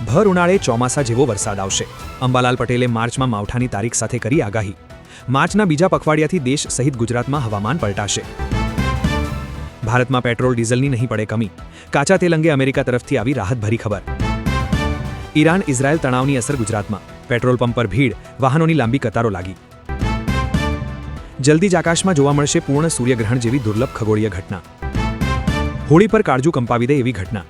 ભર ઉનાળે ચોમાસા જેવો વરસાદ આવશે. અંબાલાલ પટેલે માર્ચમાં માવઠાની તારીખ સાથે કરી આગાહી. માર્ચના બીજા પખવાડિયાથી દેશ સહિત ગુજરાતમાં હવામાન પલટાશે. ભારતમાં પેટ્રોલ ડીઝલની નહીં પડે કમી. કાચા તેલ અંગે અમેરિકા તરફથી આવી રાહતભરી ખબર. ઈરાન ઇઝરાયલ તણાવની અસર ગુજરાતમાં. પેટ્રોલ પંપ પર ભીડ, વાહનોની લાંબી કતારો લાગી. જલ્દી જ આકાશમાં જોવા મળશે પૂર્ણ સૂર્યગ્રહણ જેવી દુર્લભ ખગોળીય ઘટના. હોળી પર કાળજું કંપાવી દે એવી ઘટના.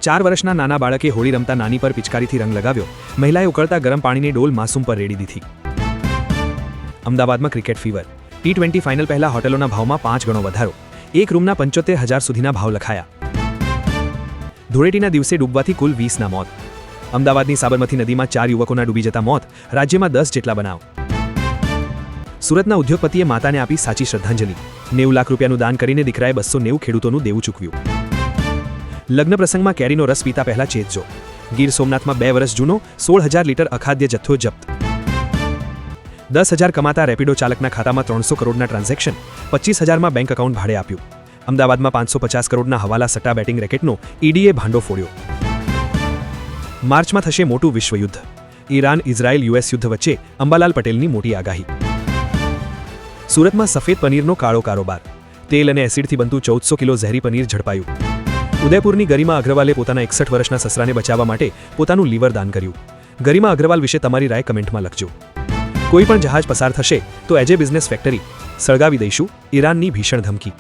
4 વર્ષના નાના બાળકે હોળી રમતા નાની પર પિચકારીથી રંગ લગાવ્યો. મહિલાએ ઉકળતા ગરમ પાણીની ડોલ માસૂમ પર રેડી દીધી. અમદાવાદમાં ક્રિકેટ ફીવર. T20 ફાઇનલ પહેલા હોટેલોના ભાવમાં 5 ગણો વધારો. એક રૂમના 75,000 સુધીના ભાવ લખાયા. ધૂળેટીના દિવસે ડૂબવાથી કુલ 20ના મોત. અમદાવાદની સાબરમતી નદીમાં 4 યુવકોના ડૂબી જતા મોત. રાજ્યમાં 10 જેટલા બનાવ. સુરતના ઉદ્યોગપતિએ માતાને આપી સાચી શ્રદ્ધાંજલિ. 90 લાખ રૂપિયાનું દાન કરીને દીકરાએ 290 ખેડૂતોનું દેવું ચૂકવ્યું. લગ્ન પ્રસંગમાં કેરીનો રસ પીતા પહેલા ચેતજો. ગીર સોમનાથમાં 2 વર્ષ જૂનો 16,000 લીટર અખાદ્ય જથ્થો જપ્ત. 10,000 કમાતા રેપિડો ચાલકના ખાતામાં 300 કરોડના ટ્રાન્ઝેક્શન. 25,000માં બેંક એકાઉન્ટ ભાડે આપ્યું. અમદાવાદમાં 550 કરોડના હવાલા સટ્ટા બેટિંગ રેકેટનો ઈડીએ ભાંડો ફોડ્યો. માર્ચમાં થશે મોટું વિશ્વયુદ્ધ. ઈરાન ઇઝરાયલ યુએસ યુદ્ધ વચ્ચે અંબાલાલ પટેલની મોટી આગાહી. સુરતમાં સફેદ પનીરનો કાળો કારોબાર. તેલ અને એસિડથી બનતું 1400 કિલો ઝેરી પનીર ઝડપાયું. ઉદયપુરની ગરિમા અગ્રવાલે પોતાના 61 વર્ષના સસરાને બચાવવા માટે પોતાનું લીવર દાન કર્યું. ગરિમા અગ્રવાલ વિશે તમારી રાય કમેન્ટમાં લખજો. કોઈ પણ જહાજ પસાર થશે તો એજે બિઝનેસ ફેક્ટરી સળગાવી દઈશું, ઈરાનની ભીષણ ધમકી.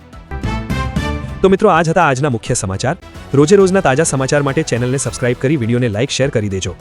તો મિત્રો, આજ હતા આજના મુખ્ય સમાચાર. રોજે રોજના તાજા સમાચાર માટે ચેનલને સબસ્ક્રાઇબ કરી વિડીયોને લાઇક શેર કરી દેજો.